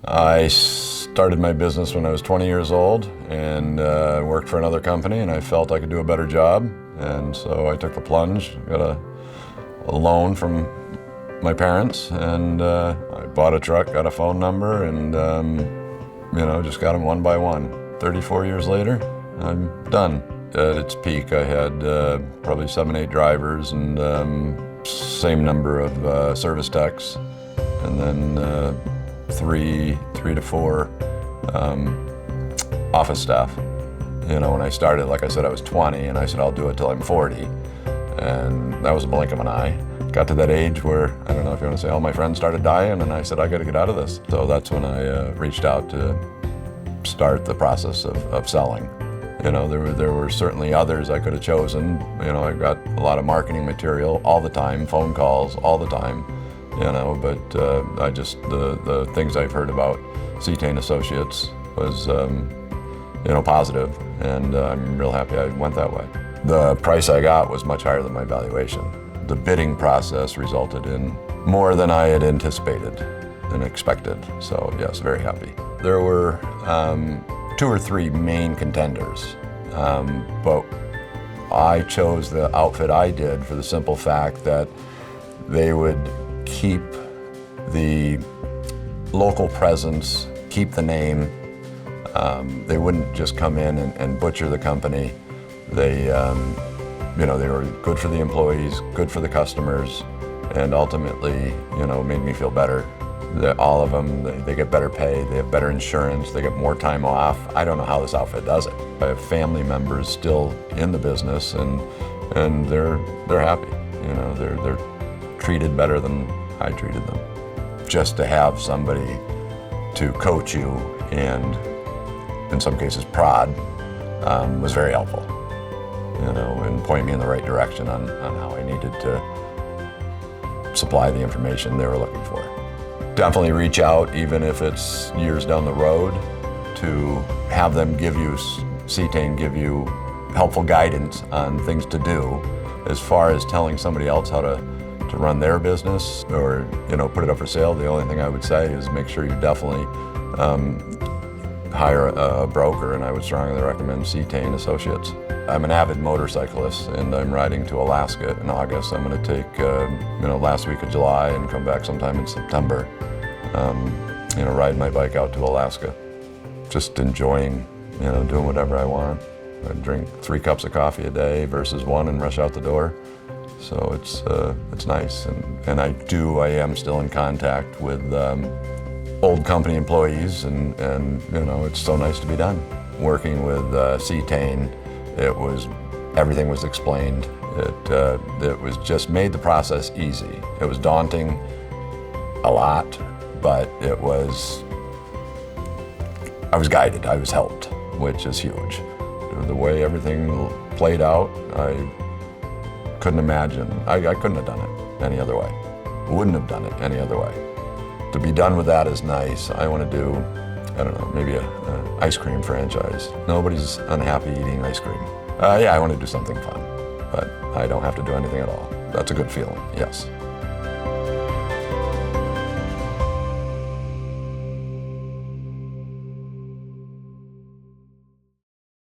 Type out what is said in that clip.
I started my business when I was 20 years old and worked for another company, and I felt I could do a better job. And so I took the plunge, got a loan from my parents, and I bought a truck, got a phone number, and just got them one by one. 34 years later, I'm done. At its peak, I had probably 7, 8 drivers and same number of service techs, and then 3 to 4 office staff. When I started, like I said, I was 20, and I said I'll do it till I'm 40, and that was a blink of an eye. Got to that age where, I don't know if you want to say, all my friends started dying, and I said I got to get out of this. So that's when I reached out to start the process of selling. There were certainly others I could have chosen. I got a lot of marketing material all the time, phone calls all the time, but the things I've heard about Cetane Associates was, positive, and I'm real happy I went that way. The price I got was much higher than my valuation. The bidding process resulted in more than I had anticipated and expected, so yes, very happy. There were 2 or 3 main contenders, but I chose the outfit I did for the simple fact that they would keep the local presence, keep the name. They wouldn't just come in and butcher the company. They were good for the employees, good for the customers, and ultimately, made me feel better. All of them, they get better pay, they have better insurance, they get more time off. I don't know how this outfit does it. I have family members still in the business, and they're happy. They're treated better than I treated them. Just to have somebody to coach you and, in some cases, prod was very helpful. And point me in the right direction on how I needed to supply the information they were looking for. Definitely reach out, even if it's years down the road, to have them Cetane give you helpful guidance on things to do. As far as telling somebody else how to run their business or put it up for sale, the only thing I would say is make sure you definitely hire a broker, and I would strongly recommend Cetane Associates. I'm an avid motorcyclist, and I'm riding to Alaska in August. I'm going to take last week of July and come back sometime in September. Ride my bike out to Alaska, just enjoying doing whatever I want. I drink 3 cups of coffee a day versus 1 and rush out the door. So it's nice, and I am still in contact with old company employees, and it's so nice to be done. Working with Cetane, everything was explained. It was just made the process easy. It was daunting a lot, but I was guided, I was helped, which is huge. The way everything played out, I couldn't imagine. I couldn't have done it any other way. Wouldn't have done it any other way. To be done with that is nice. I want to do, I don't know, maybe an ice cream franchise. Nobody's unhappy eating ice cream. I want to do something fun, but I don't have to do anything at all. That's a good feeling, yes.